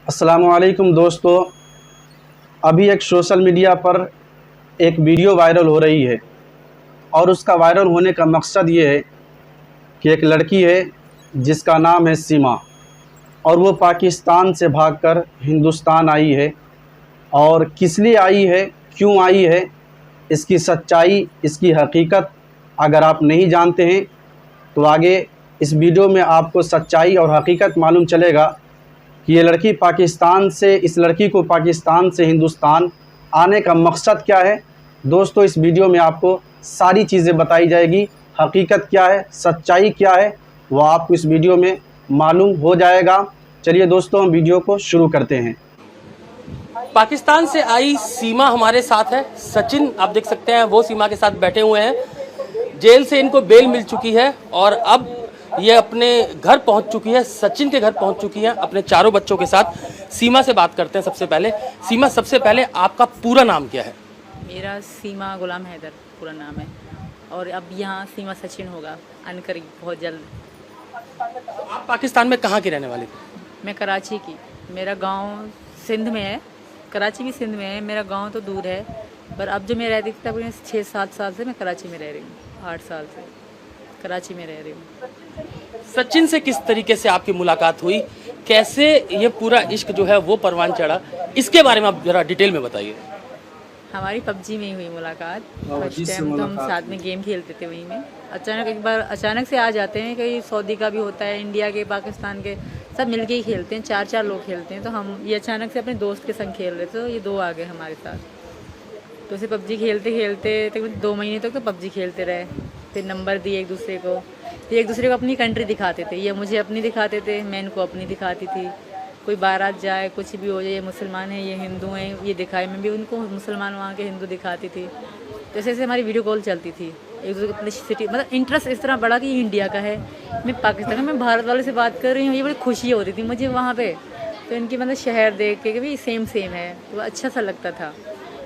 अस्सलामुअलैकुम दोस्तों, अभी एक सोशल मीडिया पर एक वीडियो वायरल हो रही है और उसका वायरल होने का मकसद ये है कि एक लड़की है जिसका नाम है सीमा और वो पाकिस्तान से भागकर हिंदुस्तान आई है। और किस लिए आई है, क्यों आई है, इसकी सच्चाई, इसकी हकीकत अगर आप नहीं जानते हैं तो आगे इस वीडियो में आपको सच्चाई और हकीकत मालूम चलेगा कि ये लड़की पाकिस्तान से, इस लड़की को पाकिस्तान से हिंदुस्तान आने का मकसद क्या है। दोस्तों, इस वीडियो में आपको सारी चीज़ें बताई जाएगी, हकीकत क्या है, सच्चाई क्या है, वो आपको इस वीडियो में मालूम हो जाएगा। चलिए दोस्तों, हम वीडियो को शुरू करते हैं। पाकिस्तान से आई सीमा हमारे साथ है। सचिन आप देख सकते हैं, वो सीमा के साथ बैठे हुए हैं। जेल से इनको बेल मिल चुकी है और अब ये अपने घर पहुंच चुकी है, सचिन के घर पहुंच चुकी है अपने चारों बच्चों के साथ। सीमा से बात करते हैं सबसे पहले। सीमा, सबसे पहले आपका पूरा नाम क्या है? मेरा सीमा गुलाम हैदर पूरा नाम है और अब यहाँ सीमा सचिन होगा अनकरीब बहुत जल्द। आप पाकिस्तान में कहाँ की रहने वाली थी? मैं कराची की, मेरा गांव सिंध में है। कराची भी सिंध में है, मेरा गांव तो दूर है, पर अब जो मैं रहती थी तब 6-7 साल से मैं कराची में रह रही हूँ। 8 साल से कराची में रह रही हूँ। सचिन से किस तरीके से आपकी मुलाकात हुई, कैसे ये पूरा इश्क जो है वो परवान चढ़ा, इसके बारे में आप जरा डिटेल में बताइए। हमारी पबजी में ही हुई मुलाकात। फर्स्ट टाइम तो हम साथ में गेम खेलते थे वहीं में। अचानक एक बार अचानक से आ जाते हैं, कहीं सऊदी का भी होता है, इंडिया के, पाकिस्तान के, सब मिलके ही खेलते हैं। 4-4 लोग खेलते हैं। तो हम ये अचानक से अपने दोस्त के संग खेल रहे थे, तो ये 2 आ गए हमारे साथ। तो उसे पबजी खेलते खेलते तकरीबन 2 महीने तक तो पबजी खेलते रहे। फिर नंबर दिए एक दूसरे को, फिर एक दूसरे को अपनी कंट्री दिखाते थे। ये मुझे अपनी दिखाते थे, मैं इनको अपनी दिखाती थी। कोई बारात जाए, कुछ भी हो जाए, ये मुसलमान है, ये हिंदू हैं, ये दिखाए। मैं भी उनको मुसलमान वहाँ के हिंदू दिखाती थी। जैसे जैसे हमारी वीडियो कॉल चलती थी, एक दूसरे को अपनी सिटी, मतलब इंटरेस्ट इस तरह बढ़ा कि ये इंडिया का है, मैं पाकिस्तान का, मैं भारत वाले से बात कर रही हूँ। ये बड़ी खुशी होती थी मुझे वहाँ पे। तो इनकी मतलब शहर देख के भी सेम है, तो अच्छा सा लगता था।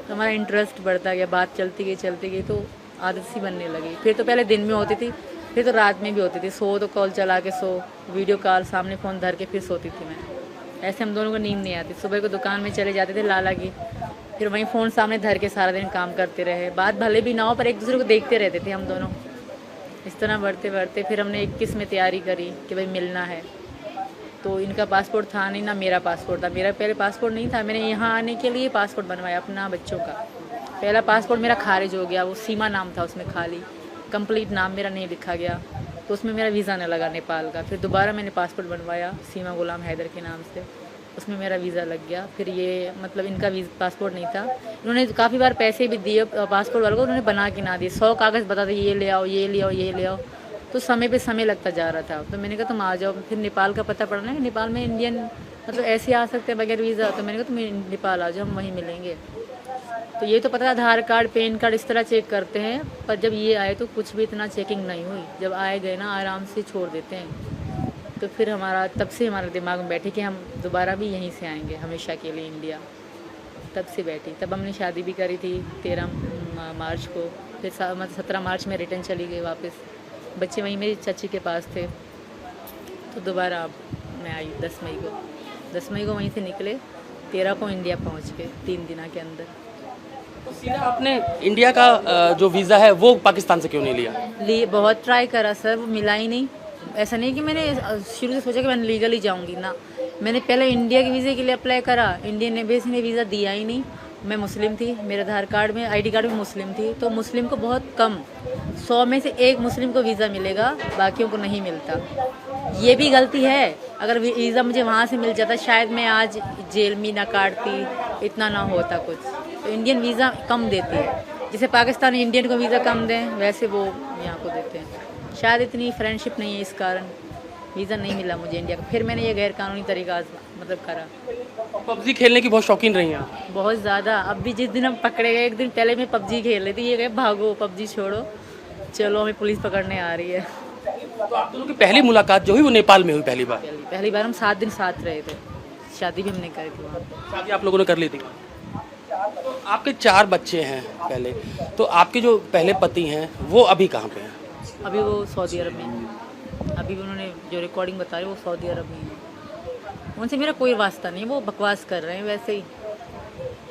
तो हमारा इंटरेस्ट बढ़ता गया, बात चलती गई तो आदत सी बनने लगी। फिर तो पहले दिन में होती थी, फिर तो रात में भी होती थी। सो तो कॉल चला के सो, वीडियो कॉल, सामने फ़ोन धर के फिर सोती थी मैं। ऐसे हम दोनों को नींद नहीं आती। सुबह को दुकान में चले जाते थे लाला की, फिर वहीं फ़ोन सामने धर के सारा दिन काम करते रहे। बात भले भी ना हो पर एक दूसरे को देखते रहते थे हम दोनों। इस तरह बढ़ते बढ़ते फिर हमने 21 में तैयारी करी कि भाई मिलना है। तो इनका पासपोर्ट था नहीं, ना मेरा पासपोर्ट था। मेरा पहले पासपोर्ट नहीं था, मैंने यहाँ आने के लिए पासपोर्ट बनवाया अपना बच्चों का। पहला पासपोर्ट मेरा खारिज हो गया, वो सीमा नाम था उसमें, खाली कंप्लीट नाम मेरा नहीं लिखा गया, तो उसमें मेरा वीज़ा नहीं लगा नेपाल का। फिर दोबारा मैंने पासपोर्ट बनवाया सीमा गुलाम हैदर के नाम से, उसमें मेरा वीज़ा लग गया। फिर ये मतलब इनका पासपोर्ट नहीं था, इन्होंने काफ़ी बार पैसे भी दिए पासपोर्ट वालों को, उन्होंने बना के ना दिए। 100 कागज़ बताते ये ले आओ, ये ले आओ, ये ले आओ, तो समय पे समय लगता जा रहा था। तो मैंने कहा तुम आ जाओ। फिर नेपाल का पता पड़ना है, नेपाल में इंडियन मतलब ऐसे आ सकते हैं बगैर वीज़ा। तो मैंने कहा तुम नेपाल आ जाओ, हम वहीं मिलेंगे। तो ये तो पता है आधार कार्ड, पैन कार्ड इस तरह चेक करते हैं, पर जब ये आए तो कुछ भी इतना चेकिंग नहीं हुई। जब आए गए ना, आराम से छोड़ देते हैं। तो फिर हमारा तब से हमारे दिमाग में बैठे कि हम दोबारा भी यहीं से आएंगे हमेशा के लिए इंडिया। तब से बैठी। तब हमने शादी भी करी थी 13 मार्च को। फिर मतलब 17 मार्च में रिटर्न चली गई वापस। बच्चे वहीं मेरी चाची के पास थे। तो दोबारा अब मैं आई 10 मई को। 10 मई को वहीं से निकले, 13 को इंडिया पहुँच गए 3 दिन के अंदर। तो सीधा आपने इंडिया का जो वीज़ा है वो पाकिस्तान से क्यों नहीं लिया? बहुत ट्राई करा सर, वो मिला ही नहीं। ऐसा नहीं कि मैंने शुरू से सोचा कि मैं लीगली जाऊंगी ना, मैंने पहले इंडिया के वीज़े के लिए अप्लाई करा, इंडियन एम्बेसी ने वीज़ा दिया ही नहीं। मैं मुस्लिम थी, मेरे आधार कार्ड में, आईडी कार्ड में मुस्लिम थी, तो मुस्लिम को बहुत कम, 100 में से 1 मुस्लिम को वीज़ा मिलेगा, बाकियों को नहीं मिलता। ये भी गलती है। अगर वीज़ा मुझे वहाँ से मिल जाता शायद मैं आज जेल में ना काटती, इतना ना होता कुछ। तो इंडियन वीज़ा कम देती है, जैसे पाकिस्तान इंडियन को वीज़ा कम दें वैसे वो यहाँ को देते हैं। शायद इतनी फ्रेंडशिप नहीं है, इस कारण वीज़ा नहीं मिला मुझे इंडिया का। फिर मैंने ये गैर कानूनी तरीका मतलब करा। पबजी खेलने की बहुत शौकीन रही हैं आप? बहुत ज़्यादा। अब भी जिस दिन हम पकड़े गए, एक दिन पहले मैं पबजी खेल रही थी, ये गए भागो पबजी छोड़ो, चलो हमें पुलिस पकड़ने आ रही है। तो आप दोनों की पहली मुलाकात जो हुई वो नेपाल में हुई पहली बार हम 7 दिन साथ रहे थे। शादी भी हमने करी थी वहाँ। शादी आप लोगों ने कर ली थी? तो आपके 4 बच्चे हैं पहले, तो आपके जो पहले पति हैं वो अभी कहाँ पे हैं? अभी वो सऊदी अरब में हैं। अभी भी उन्होंने जो रिकॉर्डिंग बता रहे वो सऊदी अरब में हैं। उनसे मेरा कोई वास्ता नहीं, वो बकवास कर रहे हैं वैसे ही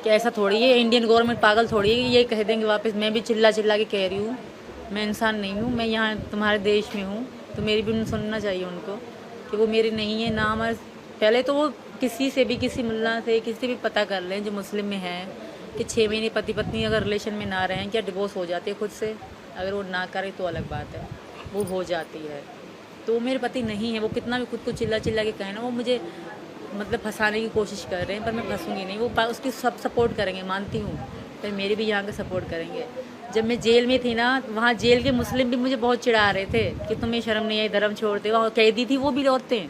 कि ऐसा थोड़ी है, इंडियन गवर्नमेंट पागल थोड़ी है ये कह देंगे वापस। मैं भी चिल्ला चिल्ला के कह रही हूँ, मैं इंसान नहीं हूँ, मैं यहाँ तुम्हारे देश में हूँ, तो मेरी भी सुनना चाहिए उनको कि वो मेरी नहीं है ना। हमारे पहले तो वो किसी से भी, किसी मुल्ला से, किसी से भी पता कर लें जो मुस्लिम में है कि 6 महीने पति पत्नी अगर रिलेशन में ना रहें क्या डिवोर्स हो जाती है खुद से। अगर वो ना करे तो अलग बात है, वो हो जाती है। तो वो मेरे पति नहीं है, वो कितना भी खुद को चिल्ला चिल्ला के कहे ना, वो मुझे मतलब फंसाने की कोशिश कर रहे हैं, पर मैं फंसूंगी नहीं। वो उसकी सब सपोर्ट करेंगे, मानती हूँ, पर मेरी भी यहाँ का सपोर्ट करेंगे। जब मैं जेल में थी ना, वहाँ जेल के मुस्लिम भी मुझे बहुत चिढ़ा रहे थे कि तुम्हें शर्म नहीं आई, धर्म छोड़ते। वहाँ कैदी थी वो भी औरतें।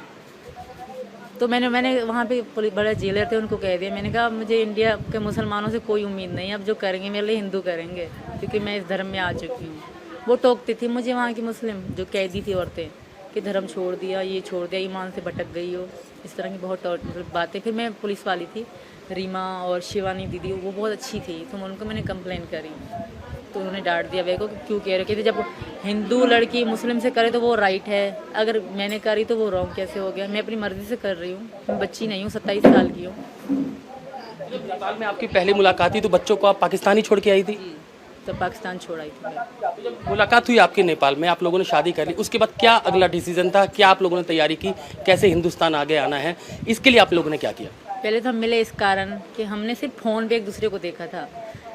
तो मैंने वहाँ पे बड़े जेलर थे, उनको कह दिया, मैंने कहा मुझे इंडिया के मुसलमानों से कोई उम्मीद नहीं, अब जो करेंगे मेरे लिए हिंदू करेंगे, क्योंकि मैं इस धर्म में आ चुकी हूँ। वो टोकती थी मुझे वहाँ की मुस्लिम जो कैदी थी औरतें कि धर्म छोड़ दिया, ये छोड़ दिया, ईमान से भटक गई हो, इस तरह की बहुत मतलब बातें। फिर मैं पुलिस वाली थी, रीमा और शिवानी दीदी, वो बहुत अच्छी थी, तो उनको मैंने कंप्लेन करी, तो उन्होंने डांट दिया मेरे को कि क्यों कह रहे थे, जब हिंदू लड़की मुस्लिम से करे तो वो राइट है, अगर मैंने करी तो वो रॉन्ग कैसे हो गया। मैं अपनी मर्जी से कर रही हूँ, मैं बच्ची नहीं हूँ, 27 साल की हूँ। नेपाल में आपकी पहली मुलाकात थी तो बच्चों को आप पाकिस्तान ही छोड़ के आई थी? तो पाकिस्तान छोड़ आई थी मैं। जब मुलाकात हुई आपकी नेपाल में, आप लोगों ने शादी कर ली, उसके बाद क्या अगला डिसीजन था, क्या आप लोगों ने तैयारी की, कैसे हिंदुस्तान आगे आना है, इसके लिए आप लोगों ने क्या किया? पहले तो हम मिले इस कारण कि हमने सिर्फ फ़ोन पे एक दूसरे को देखा था।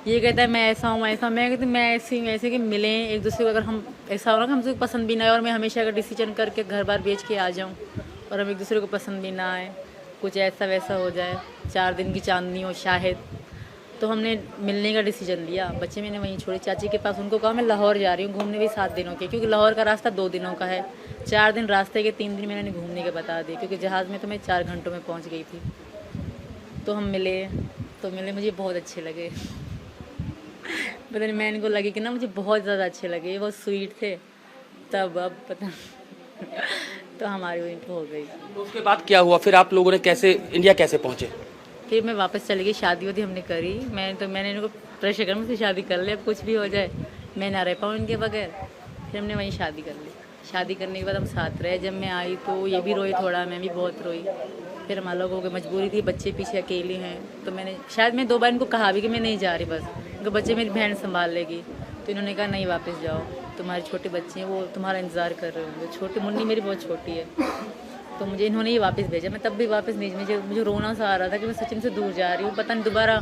ये कहता है मैं ऐसा हूँ ऐसा, मैं कहती मैं ऐसी हूँ ऐसे, कि मिलें एक दूसरे को। अगर हम ऐसा हो ना कि हमसे पसंद भी ना आए, और मैं हमेशा अगर डिसीजन करके घर बार बेच के आ जाऊँ और हम एक दूसरे को पसंद भी ना आए, कुछ ऐसा वैसा हो जाए, 4 दिन की चांदनी हो शायद, तो हमने मिलने का डिसीजन लिया। बच्चे मैंने वहीं छोड़े चाची के पास, उनको कहा मैं लाहौर जा रही हूँ घूमने भी 7 दिनों के, क्योंकि लाहौर का रास्ता 2 दिनों का है। 4 दिन रास्ते के, 3 दिन मैंने घूमने के बता दिए, क्योंकि जहाज़ में तो मैं 4 घंटों में पहुँच गई थी। तो हम मिले, मुझे बहुत अच्छे लगे। पता नहीं, मैं इनको लगे कि ना मुझे बहुत ज़्यादा अच्छे लगे, ये बहुत स्वीट थे तब, अब पता तो हमारी वहीं हो गई। तो उसके बाद क्या हुआ फिर, आप लोगों ने कैसे इंडिया कैसे पहुँचे? फिर मैं वापस चली गई, शादी वादी हमने करी। मैंने इनको प्रेशर कर मुझसे शादी कर ले, अब कुछ भी हो जाए मैं ना रह पाऊँ इनके बगैर। फिर हमने वहीं शादी कर ली। शादी करने के बाद हम साथ रहे। जब मैं आई तो ये भी रोई थोड़ा, मैं भी बहुत रोई। फिर हम अलग हो गए, मजबूरी थी, बच्चे पीछे अकेले हैं। तो मैं 2 बार इनको कहा भी कि मैं नहीं जा रही, बस उनके बच्चे मेरी बहन संभाल लेगी। तो इन्होंने कहा नहीं, वापस जाओ, तुम्हारे छोटे बच्चे हैं, वो तुम्हारा इंतज़ार कर रहे होंगे। छोटी मुन्नी मेरी बहुत छोटी है, तो मुझे इन्होंने ये वापस भेजा। मैं तब भी वापस नहीं, मुझे रोना सा आ रहा था कि मैं सचिन से दूर जा रही हूँ, पता नहीं दोबारा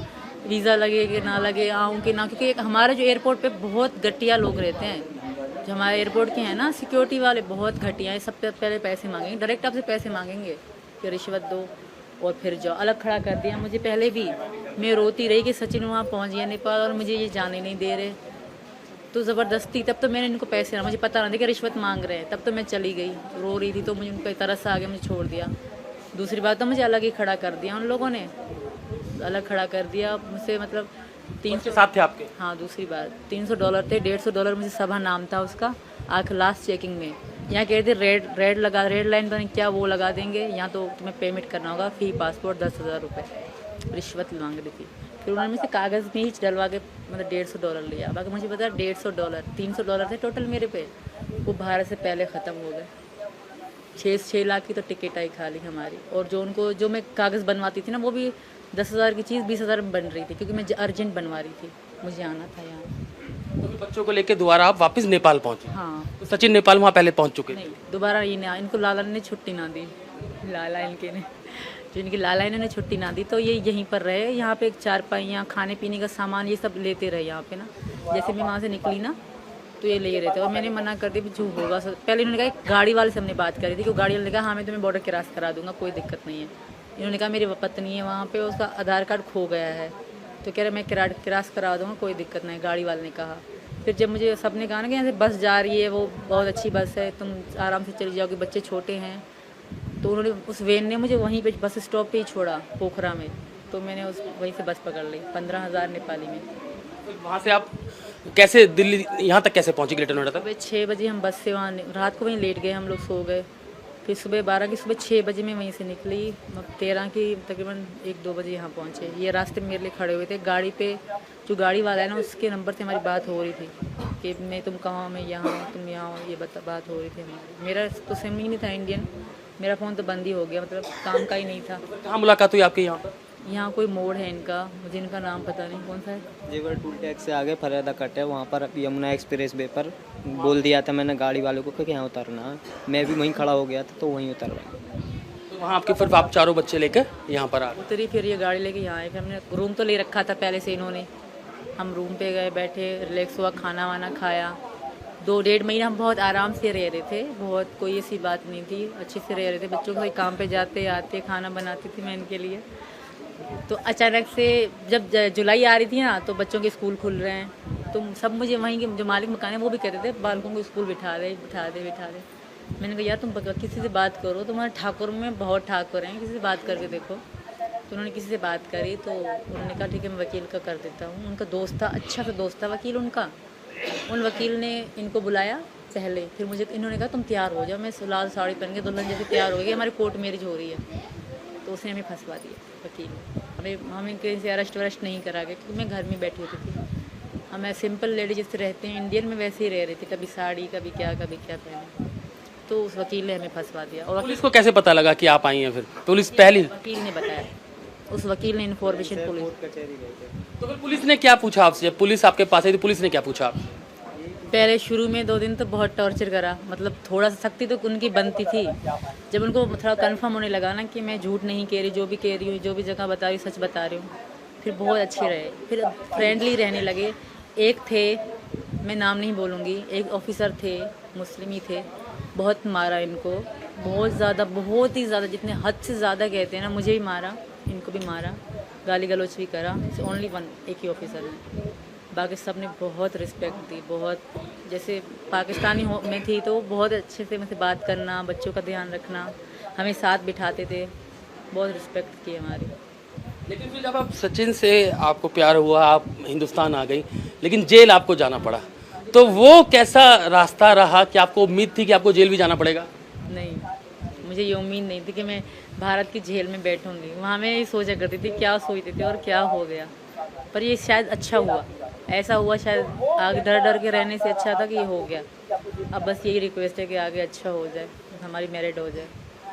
वीज़ा लगे कि ना लगे, आऊँ कि ना, क्योंकि हमारे जो एयरपोर्ट पे बहुत घटिया लोग रहते हैं। जो हमारे एयरपोर्ट के हैं ना सिक्योरिटी वाले, बहुत घटिया है। सबसे पहले पैसे मांगेंगे, डायरेक्ट आपसे पैसे मांगेंगे कि रिश्वत दो और फिर जाओ। अलग खड़ा कर दिया मुझे पहले भी। मैं रोती रही कि सचिन वहाँ पहुँच गया नेपाल और मुझे ये जाने नहीं दे रहे, तो ज़बरदस्ती। तब तो मैंने इनको पैसे ना, मुझे पता ना था कि रिश्वत मांग रहे हैं, तब तो मैं चली गई, रो रही थी, तो मुझे उनका तरस आ गया, मुझे छोड़ दिया। दूसरी बात तो मुझे अलग ही खड़ा कर दिया उन लोगों ने, अलग खड़ा कर दिया मुझसे, मतलब 300 साथ थे आपके? हाँ, दूसरी बात $300 थे, $150 मुझे सभा नाम था उसका। लास्ट चेकिंग में यहाँ कह रहे थे रेड लाइन पर क्या वो लगा देंगे, यहाँ तो तुम्हें पेमेंट करना होगा, फी पासपोर्ट 10,000 रुपये रिश्वत मांग रही थी। फिर उन्होंने मुझसे कागज़ में ही डलवा के मतलब $150 लिया। बाकी मुझे पता $150 $300 थे टोटल मेरे पे, वो भारत से पहले ख़त्म हो गए। 6 लाख की तो टिकट आई खाली हमारी। और जो मैं कागज़ बनवाती थी ना, वो भी 10,000 की चीज़ 20,000 में बन रही थी, क्योंकि मैं अर्जेंट बनवा रही थी, मुझे आना था यहाँ। तो बच्चों को लेकर दोबारा आप वापस नेपाल पहुँचे? हाँ। तो सचिन नेपाल वहाँ पहले पहुँच चुके? नहीं, दोबारा ये नहीं, इनको लाला ने छुट्टी ना दी, लाला इनके ने, जो इनकी लाला इन्होंने छुट्टी ना दी, तो ये यहीं पर रहे। यहाँ पे 4 खाने पीने का सामान ये सब लेते रहे यहाँ पे ना। जैसे मैं वहाँ से निकली ना, तो ये ले रहे थे और मैंने मना कर दिया, जो होगा। पहले इन्होंने कहा, गाड़ी वाले से हमने बात करी थी, कि गाड़ी वाले ने कहा हाँ मैं तुम्हें बॉर्डर क्रॉस करा दूंगा, कोई दिक्कत नहीं है। इन्होंने कहा मेरी पत्नी है वहाँ पे, उसका आधार कार्ड खो गया है, तो कह रहे मैं क्रॉस करा दूँगा, कोई दिक्कत नहीं, गाड़ी वाले ने कहा। फिर जब मुझे सब ने कहा ना कि यहाँ से बस जा रही है, वो बहुत अच्छी बस है, तुम आराम से चली जाओगे, बच्चे छोटे हैं, तो उन्होंने उस वैन ने मुझे वहीं पे बस स्टॉप पे ही छोड़ा, पोखरा में। तो मैंने वहीं से बस पकड़ ली 15,000 नेपाली में। वहाँ से आप कैसे दिल्ली यहाँ तक कैसे पहुँचे ग्रेटर नोएडा तक? सुबह 6 बजे हम बस से वहाँ, रात को वहीं लेट गए हम लोग, सो गए। फिर सुबह 6 बजे मैं वहीं से निकली, 13 की तकरीबन 1-2 बजे यहाँ पहुँचे। ये रास्ते में मेरे लिए खड़े हुए थे, गाड़ी पे जो गाड़ी वाला है ना, उसके नंबर से हमारी बात हो रही थी कि मैं तुम कहाँ, मैं यहाँ, तुम यहाँ, ये बात हो रही थी हमारी। मेरा तो सिम ही नहीं था इंडियन, मेरा फ़ोन तो बंद ही हो गया, मतलब काम का ही नहीं था। कहाँ मुलाकात हुई आपके यहाँ पर? यहाँ कोई मोड़ है इनका, मुझे इनका नाम पता नहीं कौन सा है। जेवर टूल टैक्स से आगे फरियादा कट है, वहाँ पर यमुना एक्सप्रेस वे पर बोल दिया था मैंने गाड़ी वालों को कि यहाँ उतरना है। मैं भी वहीं खड़ा हो गया था तो वहीं उतर रहा। तो वहाँ आपके फिर आप चारों बच्चे लेकर यहाँ पर आ गए। उतरी, फिर ये गाड़ी लेके यहाँ आए। फिर हमने रूम तो ले रखा था पहले से इन्होंने। हम रूम पे गए, बैठे, रिलैक्स हुआ, खाना वाना खाया। 2-1.5 महीना हम बहुत आराम से रह रहे थे, बहुत कोई ऐसी बात नहीं थी, अच्छे से रह रहे थे। बच्चों के काम पे जाते आते खाना बनाती थी मैं इनके लिए। तो अचानक से जब जुलाई आ रही थी ना, तो बच्चों के स्कूल खुल रहे हैं, तो सब मुझे वहीं के जो मालिक मकान है वो भी कहते थे बालकों को स्कूल बिठा दे। मैंने कहा यार तुम किसी से बात करो, तुम्हारे ठाकुर में बहुत ठाकुर हैं, किसी से बात करके देखो। तो उन्होंने किसी से बात करी, तो उन्होंने कहा ठीक है मैं वकील का कर देता हूँ। उनका दोस्त था, अच्छा सा दोस्त था वकील उनका। उन वकील ने इनको बुलाया पहले, फिर मुझे इन्होंने कहा तुम तैयार हो जाओ। मैं लाल साड़ी पहन के दुल्हन जैसे तैयार हो गई, हमारी कोर्ट मैरिज हो रही है। तो उसने हमें फंसवा दिया वकील। हमें कहीं से अरेस्ट वरेस्ट नहीं करा गया, क्योंकि मैं घर में बैठी होती थी। हमें सिंपल लेडी जैसे रहते हैं इंडियन में वैसे ही रह रही थी, कभी साड़ी कभी क्या पहने। तो उस वकील ने हमें फंसवा दिया। और पुलिस को कैसे पता लगा कि आप आई हैं? फिर पुलिस पहली वकील ने बताया, उस वकील ने इन्फॉर्मेशन पुलिस। कचहरी गए थे। तो फिर पुलिस ने क्या पूछा आपसे? जब पुलिस आपके पास आई तो पुलिस ने क्या पूछा आपसे? पहले शुरू में 2 दिन तो बहुत टॉर्चर करा, मतलब थोड़ा सा सख्ती तो उनकी बनती थी। जब उनको थोड़ा कंफर्म होने लगा ना कि मैं झूठ नहीं कह रही, जो भी कह रही हूँ, जो भी जगह बता रही हूँ सच बता रही हूँ, फिर बहुत अच्छे रहे, फिर फ्रेंडली रहने लगे। एक थे, मैं नाम नहीं बोलूँगी, एक ऑफिसर थे, मुस्लिम ही थे, बहुत मारा इनको, बहुत ज़्यादा, बहुत ही ज़्यादा, जितने हद से ज़्यादा कहते हैं ना। मुझे भी मारा, इनको भी मारा, गाली गलौच भी करा। ओनली वन, एक ही ऑफिसर है, बाकी सब ने बहुत रिस्पेक्ट दी। बहुत जैसे पाकिस्तानी में थी तो बहुत अच्छे से मुझसे बात करना, बच्चों का ध्यान रखना, हमें साथ बिठाते थे, बहुत रिस्पेक्ट की हमारी। लेकिन फिर जब आप सचिन से आपको प्यार हुआ, आप हिंदुस्तान आ गई, लेकिन जेल आपको जाना पड़ा, तो वो कैसा रास्ता रहा? कि आपको उम्मीद थी कि आपको जेल भी जाना पड़ेगा? नहीं, मुझे ये उम्मीद नहीं थी कि मैं भारत की जेल में बैठूंगी। वहाँ मैं यही सोचा करती थी क्या सोचती थी और क्या हो गया। पर ये शायद अच्छा हुआ, ऐसा हुआ शायद आगे डर के रहने से अच्छा था कि ये हो गया। अब बस यही रिक्वेस्ट है कि आगे अच्छा हो जाए, हमारी मैरिड हो जाए।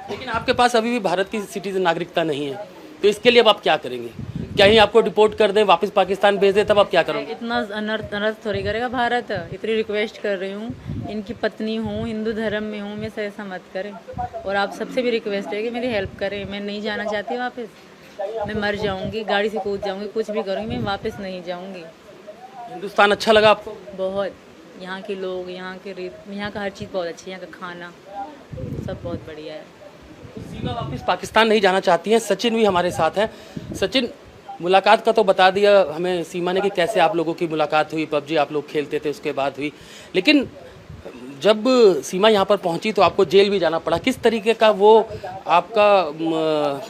लेकिन आपके पास अभी भी भारत की सिटीजन नागरिकता नहीं है, तो इसके लिए अब आप क्या करेंगे? कहीं आपको डिपोर्ट कर दें, वापस पाकिस्तान भेज दें, तब आप क्या करोगे? इतना अनर्थ थोड़ी करेगा भारत। इतनी रिक्वेस्ट कर रही हूँ, इनकी पत्नी हूँ, हिंदू धर्म में हूँ, मैं से ऐसा मत करें। और आप सबसे भी रिक्वेस्ट है कि मेरी हेल्प करें। मैं नहीं जाना चाहती वापस, मैं मर जाऊँगी, गाड़ी से कूद जाऊँगी, कुछ भी करूँगी, मैं वापस नहीं जाऊँगी। हिंदुस्तान अच्छा लगा आपको? बहुत, यहाँ के लोग, यहाँ के रीत, यहाँ का हर चीज़ बहुत अच्छी है, यहाँ का खाना सब बहुत बढ़िया है। सीमा वापस पाकिस्तान नहीं जाना चाहती हैं। सचिन भी हमारे साथ हैं। सचिन, मुलाकात का तो बता दिया हमें सीमा ने कि कैसे आप लोगों की मुलाकात हुई, पबजी आप लोग खेलते थे उसके बाद हुई, लेकिन जब सीमा यहाँ पर पहुँची तो आपको जेल भी जाना पड़ा। किस तरीके का वो आपका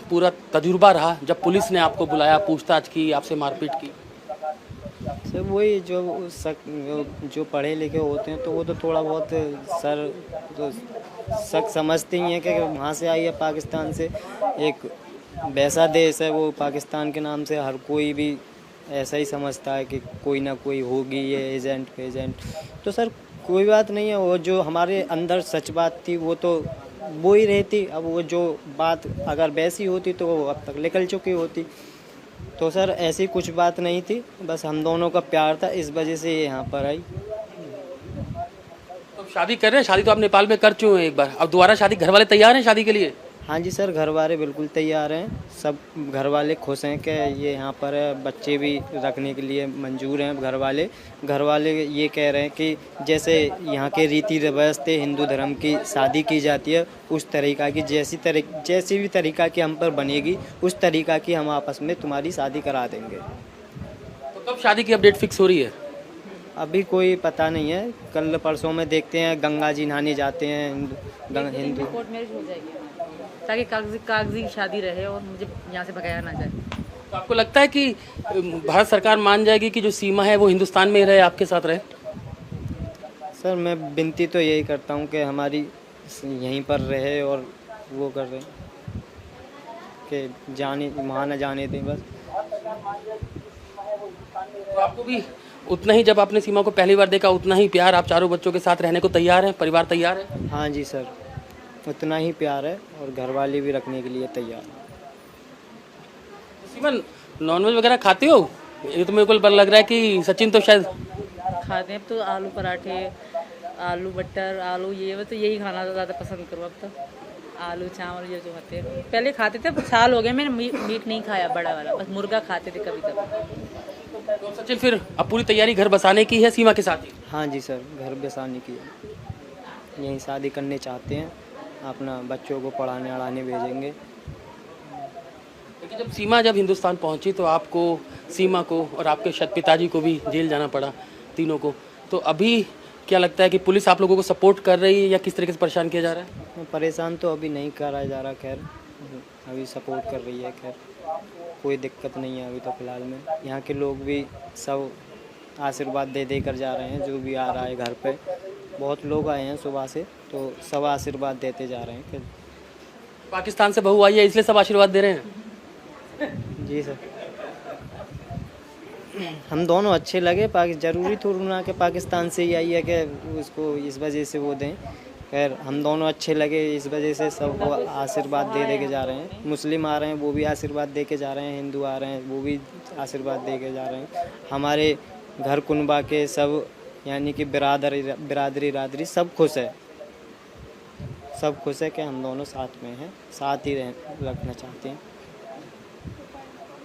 पूरा तजुर्बा रहा जब पुलिस ने आपको बुलाया, पूछताछ की, आपसे मारपीट की? सर वही जो पढ़े लिखे होते हैं तो वो तो थोड़ा बहुत सर तो शक समझते ही हैं कि वहाँ से आई है पाकिस्तान से, एक वैसा देश है वो पाकिस्तान के नाम से हर कोई भी ऐसा ही समझता है कि कोई ना कोई होगी ये एजेंट। तो सर कोई बात नहीं है, वो जो हमारे अंदर सच बात थी वो तो वो ही रहती। अब वो जो बात अगर वैसी होती तो वो अब तक निकल चुकी होती। तो सर ऐसी कुछ बात नहीं थी, बस हम दोनों का प्यार था, इस वजह से ये यहाँ पर आई। तो शादी कर रहे हैं? शादी तो आप नेपाल में कर चुके हैं एक बार, अब दोबारा शादी? घर वाले तैयार हैं शादी के लिए? हाँ जी सर, घर वाले बिल्कुल तैयार हैं, सब घर वाले खुश हैं कि ये यहाँ पर है, बच्चे भी रखने के लिए मंजूर हैं। घर वाले ये कह रहे हैं कि जैसे यहाँ के रीति रिवाज थे हिंदू धर्म की शादी की जाती है, उस तरीक़ा की जैसी भी तरीक़ा की हम पर बनेगी उस तरीक़ा की हम आपस में तुम्हारी शादी करा देंगे। तो कब शादी की अपडेट फिक्स हो रही है? अभी कोई पता नहीं है, कल परसों में देखते हैं। गंगा जी नहाने जाते हैं हिंदू। कोर्ट मैरिज हो जाएगी ताकि कागजी शादी रहे और मुझे यहाँ से भगाया ना जाए। तो आपको लगता है कि भारत सरकार मान जाएगी कि जो सीमा है वो हिंदुस्तान में ही रहे, आपके साथ रहे? सर मैं विनती तो यही करता हूँ कि हमारी यहीं पर रहे और वो कर रहे कि जाने वहाँ न जाने दें बस। तो आपको भी उतना ही, जब आपने सीमा को पहली बार देखा, उतना ही प्यार आप चारों बच्चों के साथ रहने को तैयार हैं? परिवार तैयार है? हाँ जी सर। उतना ही प्यार है और घर वाले भी रखने के लिए तैयार हैं। सीमा, नॉनवेज वगैरह खाते हो? ये तो मेरे को लग रहा है कि सचिन तो शायद खाते हैं। अब तो आलू पराठे, आलू बटर, आलू ये वो तो यही खाना ज़्यादा पसंद करूँ अब तो। आलू चावल ये जो खाते हैं, पहले खाते थे, साल हो गए मैंने मीट नहीं खाया बड़ा वाला, बस मुर्गा खाते थे कभी कभी। तो सचिन फिर अब पूरी तैयारी घर बसाने की है सीमा के साथ ही? हाँ जी सर, घर बसाने की है। यहीं शादी करने चाहते हैं, अपना बच्चों को पढ़ाने वढ़ाने भेजेंगे। लेकिन जब हिंदुस्तान पहुंची तो आपको, सीमा को और आपके शायद पिताजी को भी जेल जाना पड़ा, तीनों को। तो अभी क्या लगता है कि पुलिस आप लोगों को सपोर्ट कर रही है या किस तरीके से परेशान किया जा रहा है? परेशान तो अभी नहीं करा जा रहा, खैर अभी सपोर्ट कर रही है, खैर कोई दिक्कत नहीं है अभी तो फ़िलहाल में। यहाँ के लोग भी सब आशीर्वाद दे दे कर जा रहे हैं, जो भी आ रहा है घर पे। बहुत लोग आए हैं सुबह से, तो सब आशीर्वाद देते जा रहे हैं कि पाकिस्तान से बहू आई है इसलिए सब आशीर्वाद दे रहे हैं? जी सर, हम दोनों अच्छे लगे। ज़रूरी थोड़ी ना कि पाकिस्तान से ही आई है कि उसको इस वजह से वो दें। खैर हम दोनों अच्छे लगे, इस वजह से सबको आशीर्वाद दे दे के जा रहे हैं। मुस्लिम आ रहे हैं वो भी आशीर्वाद दे के जा रहे हैं, हिंदू आ रहे हैं वो भी आशीर्वाद दे के जा रहे हैं। हमारे घर कुनबा के सब, यानी कि बिरादरी सब खुश है, सब खुश है कि हम दोनों साथ में हैं, साथ ही रखना चाहते हैं।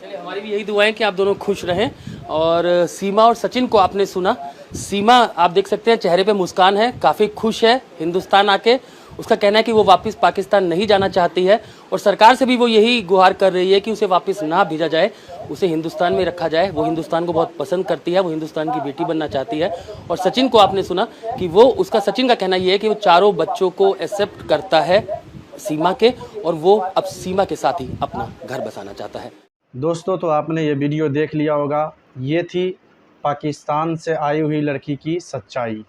चलिए, हमारी भी यही दुआएं कि आप दोनों खुश रहें। और सीमा और सचिन को आपने सुना। सीमा आप देख सकते हैं चेहरे पे मुस्कान है, काफ़ी खुश है हिंदुस्तान आके। उसका कहना है कि वो वापस पाकिस्तान नहीं जाना चाहती है और सरकार से भी वो यही गुहार कर रही है कि उसे वापस ना भेजा जाए, उसे हिंदुस्तान में रखा जाए। वो हिंदुस्तान को बहुत पसंद करती है, वो हिंदुस्तान की बेटी बनना चाहती है। और सचिन को आपने सुना कि सचिन का कहना ये है कि वो चारों बच्चों को एक्सेप्ट करता है सीमा के, और वो अब सीमा के साथ ही अपना घर बसाना चाहता है। दोस्तों, तो आपने ये वीडियो देख लिया होगा। ये थी पाकिस्तान से आई हुई लड़की की सच्चाई।